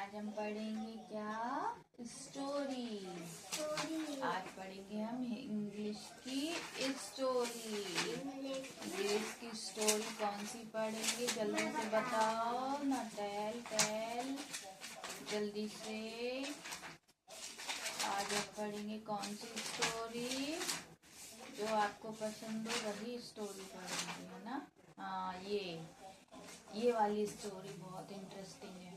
आज हम पढ़ेंगे क्या? स्टोरी। आज पढ़ेंगे हम इंग्लिश की स्टोरी। इंग्लिश की स्टोरी कौन सी पढ़ेंगे? जल्दी से बताओ ना। टेल जल्दी से। आज हम पढ़ेंगे कौन सी स्टोरी? जो आपको पसंद हो वही स्टोरी पढ़ेंगे, है ना? हाँ, ये वाली स्टोरी बहुत इंटरेस्टिंग है।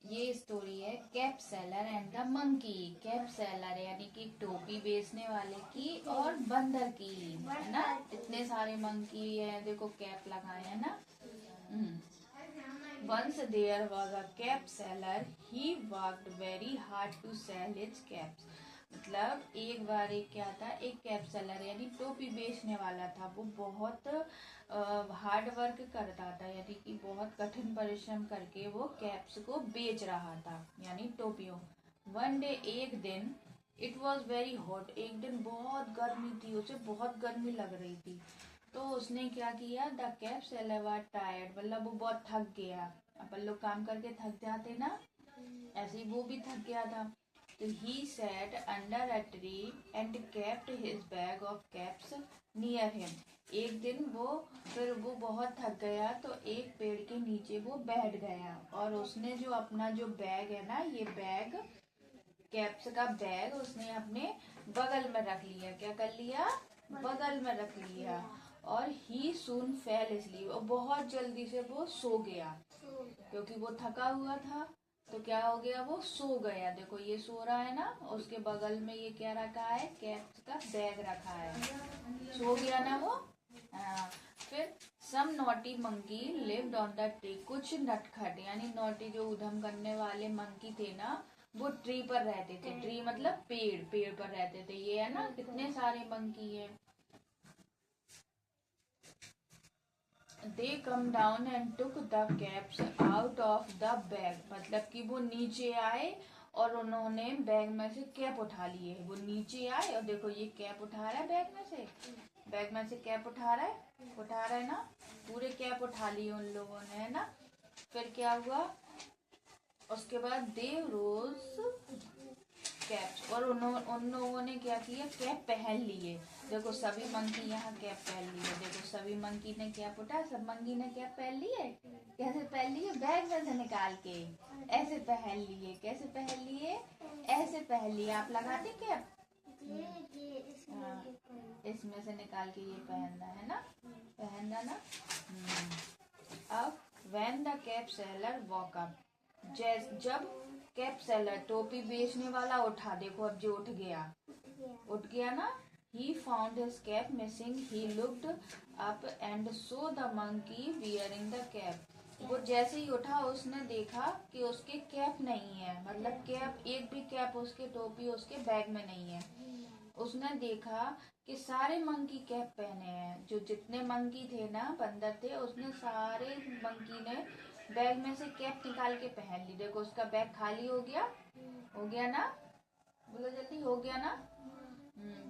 ये स्टोरी है cap seller and the monkey. Cap seller यानी कि टोपी बेचने वाले की और बंदर की, है ना? इतने सारे मंकी है, देखो कैप लगाए है ना। Once there was a cap seller. He worked very hard to sell his caps. मतलब एक बार क्या था, एक कैप सेलर यानी टोपी बेचने वाला था। वो बहुत हार्ड वर्क करता था, यानी कि बहुत कठिन परिश्रम करके वो कैप्स को बेच रहा था, यानी टोपियों। वन डे, एक दिन, इट वॉज वेरी हॉट। एक दिन बहुत गर्मी थी, उसे बहुत गर्मी लग रही थी। तो उसने क्या किया, the cap seller was tired, मतलब वो बहुत थक गया। अपन लोग काम करके थक जाते ना, ऐसे ही वो भी थक गया था। तो he sat under a tree and kept his bag of caps near him. एक दिन फिर वो बहुत थक गया तो एक पेड़ के नीचे वो बैठ गया और उसने जो अपना जो बैग है ना, ये बैग, कैप्स का बैग, उसने अपने बगल में रख लिया। क्या कर लिया? बगल में रख लिया। और ही सून फेल asleep, और बहुत जल्दी से वो सो गया क्योंकि वो थका हुआ था। तो क्या हो गया, वो सो गया। देखो ये सो रहा है ना, उसके बगल में ये क्या रखा है, कैप्स का बैग रखा है। सो गया ना वो। फिर some naughty monkey lived on the tree. कुछ नटखट यानी नॉटी, जो उधम करने वाले मंकी थे ना, वो ट्री पर रहते थे। ट्री मतलब पेड़ पर रहते थे। ये है ना, कितने सारे मंकी है। They come down and took the caps out of the bag. मतलब कि वो नीचे आए और उन्होंने बैग में से कैप उठा लिए। वो नीचे आए और देखो ये कैप उठा रहा है बैग में से कैप उठा रहा है ना। पूरे कैप उठा लिए उन लोगों ने, है ना। फिर क्या हुआ, उसके बाद दे रोज कैप्स, और उन लोगों ने क्या किया, कैप पहन लिए। देखो सभी मंकी यहाँ कैप पहन लिए। देखो सभी मंकी ने कैप उठा, सब मंकी ने कैप पहन लिए। कैसे पहन लिए? बैग में से निकाल के ऐसे पहन लिए। कैसे पहन लिए? ऐसे पहन लिए। आप लगाते कैप? इसमें से निकाल के ये पहनना है ना, पहनना ना। अब when the cap seller woke up, जब कैप सेलर टोपी बेचने वाला उठा, देखो अब जो उठ गया ना, he found his cap missing. He looked up and saw the monkey wearing the cap. वो जैसे ही उठा उसने देखा कि उसके कैप नहीं है, मतलब कैप, एक भी कैप उसके टोपी उसके बैग में नहीं है। उसने देखा कि सारे मंकी कैप पहने हैं। जो जितने मंकी थे ना, बंदर थे, उसने सारे मंकी ने बैग में से कैप निकाल के पहन ली। देखो उसका बैग खाली हो गया ना, बोलो जल्दी, हो गया ना।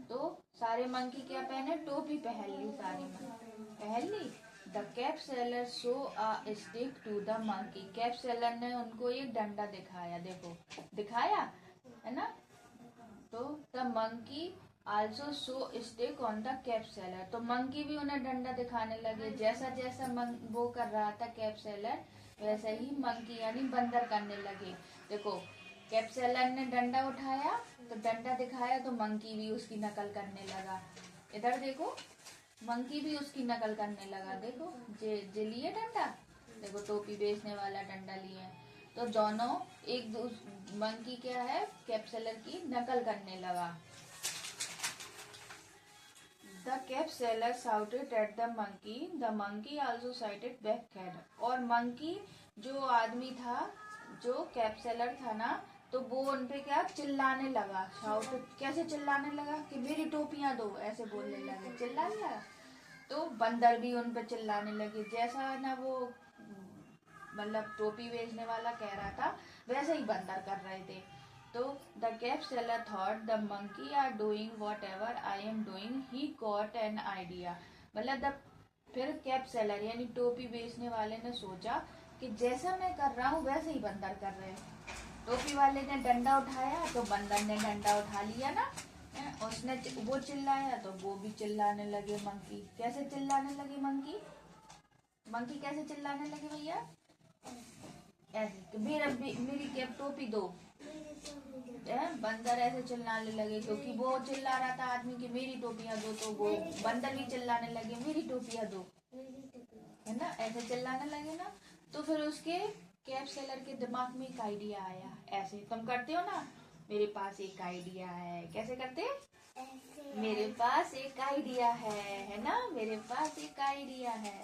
तो सारे मंकी क्या पहने, टोपी पहन ली, सारी मंकी पहन ली। The cap seller show a stick to the monkey. Cap seller ने उनको एक डंडा दिखाया, देखो दिखाया है ना। तो the monkey also show stick on the cap seller. तो मंकी भी उन्हें डंडा दिखाने लगे। जैसा जैसा वो कर रहा था कैप सेलर, वैसे ही मंकी यानी बंदर करने लगे। देखो कैप सेलर ने डंडा उठाया तो डंडा दिखाया, तो मंकी भी उसकी नकल करने लगा। इधर देखो, मंकी भी उसकी नकल करने लगा। देखो जे लिए डंडा, देखो टोपी बेचने वाला डंडा लिए। तो दोनों मंकी क्या है, कैप सेलर की नकल करने लगा। The cap seller shouted at the monkey. The monkey also shouted back at. और मंकी, जो आदमी था, जो कैप सेलर था ना, तो वो उनपे क्या चिल्लाने लगा। शाउट कैसे चिल्लाने लगा कि मेरी टोपियां दो, ऐसे बोलने लगे, चिल्लाने लगा। तो बंदर भी उन पे चिल्लाने लगे। जैसा ना वो मतलब टोपी बेचने वाला कह रहा था, वैसे ही बंदर कर रहे थे। तो the cap seller thought the monkey are doing whatever I am doing, he got an idea. मतलब फिर कैप सेलर यानी टोपी बेचने वाले ने सोचा कि जैसा मैं कर रहा हूँ वैसे ही बंदर कर रहे हैं। टोपी वाले ने डंडा उठाया तो बंदर ने डंडा उठा लिया ना। उसने वो चिल्लाया तो वो भी चिल्लाने लगे मंकी। कैसे चिल्लाने लगे मंकी? मंकी कैसे चिल्लाने लगे भैया? ऐसे कि मेरी कैप टोपी दो। बंदर ऐसे चिल्लाने लगे क्योंकि वो चिल्ला रहा था आदमी की मेरी टोपियां दो, तो वो बंदर भी चिल्लाने लगे मेरी टोपियां दो, है ना। ऐसे चिल्लाने लगे ना, तो फिर उसके कैप सेलर के दिमाग में एक आइडिया आया। ऐसे तुम करते हो ना, मेरे पास एक आइडिया है। कैसे करते? मेरे पास एक आइडिया है ना, मेरे पास एक आइडिया है।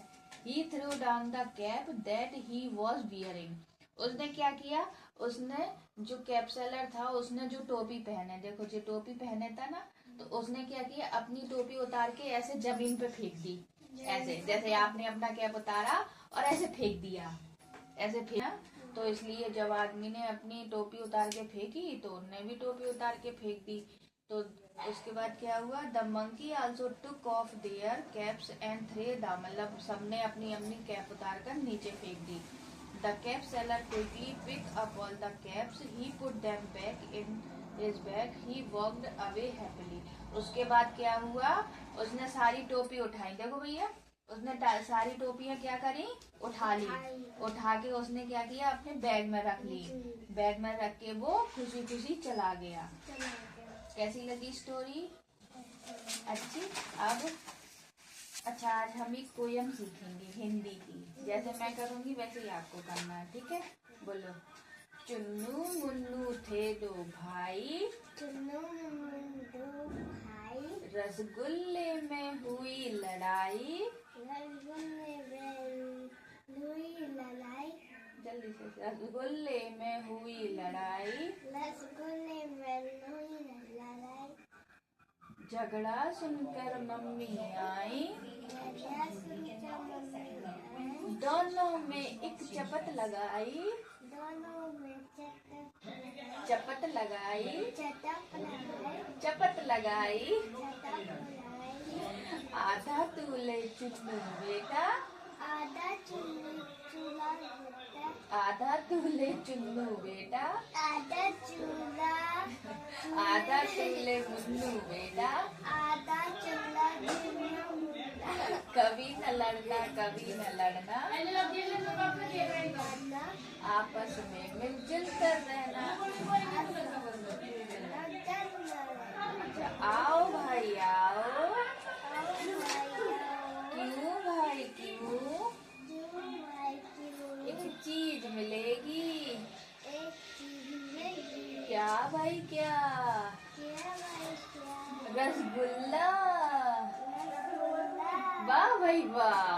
He threw down the cap that he was wearing. उसने क्या किया? उसने जो कैप सेलर था उसने जो टोपी पहने, देखो जो टोपी पहने था ना, तो उसने क्या किया? अपनी टोपी उतार के ऐसे जमीन पे फेंक दी। ऐसे जैसे आपने अपना कैप उतारा और ऐसे फेंक दिया, ऐसे फेंका। तो इसलिए जब आदमी ने अपनी टोपी उतार के फेंकी तो उनने भी टोपी उतार के फेंक दी। तो उसके बाद क्या हुआ? The monkey also took off their caps and threw the, मतलब सबने अपनी अपनी कैप उतार कर नीचे फेंक दी। The cap seller quickly pick up all the caps, he put them back in his bag, he walked away happily. उसके बाद क्या हुआ? उसने सारी टोपी उठाई, देखो भैया, उसने सारी टोपियां क्या करी? उठा ली। उठा के उसने क्या किया? अपने बैग में रख ली। बैग में रख के वो खुशी खुशी चला गया। कैसी लगी स्टोरी? अच्छी। अब अच्छा, आज हम एक पोयम सीखेंगे हिंदी की। जैसे मैं करूंगी वैसे ही आपको करना है, ठीक है? बोलो। चुन्नू मुन्नू थे दो भाई, चुन्नू मुन्नू दो भाई, रसगुल्ले में हुई लड़ाई, रसगुल्ले में हुई लड़ाई, जल्दी से। रसगुल्ले में हुई लड़ाई, रसगुल्ले में हुई लड़ाई, झगड़ा सुनकर मम्मी आई, झगड़ा सुनकर मम्मी आई, दोनों में एक चपत लगाई, दोनों में चपत लगाई, चटक लगाई, चपत लगाई। चटक लगाई। आधा तू ले चुन्नू बेटा, आधा चूल्हा होता, आधा तू ले चुन्नू बेटा, आधा चूल्हा, आधा तू ले मुन्नू बेटा, आधा चूल्हा चूल्हा होता। कभी न लड़ना कभी न लड़ना, आपस में मिलजुल कर रहना। अच्छा, आओ भाई आओ। क्यों भाई क्यों? एक चीज मिलेगी। क्या भाई क्या? रसगुल्ला। वाह भाई वाह।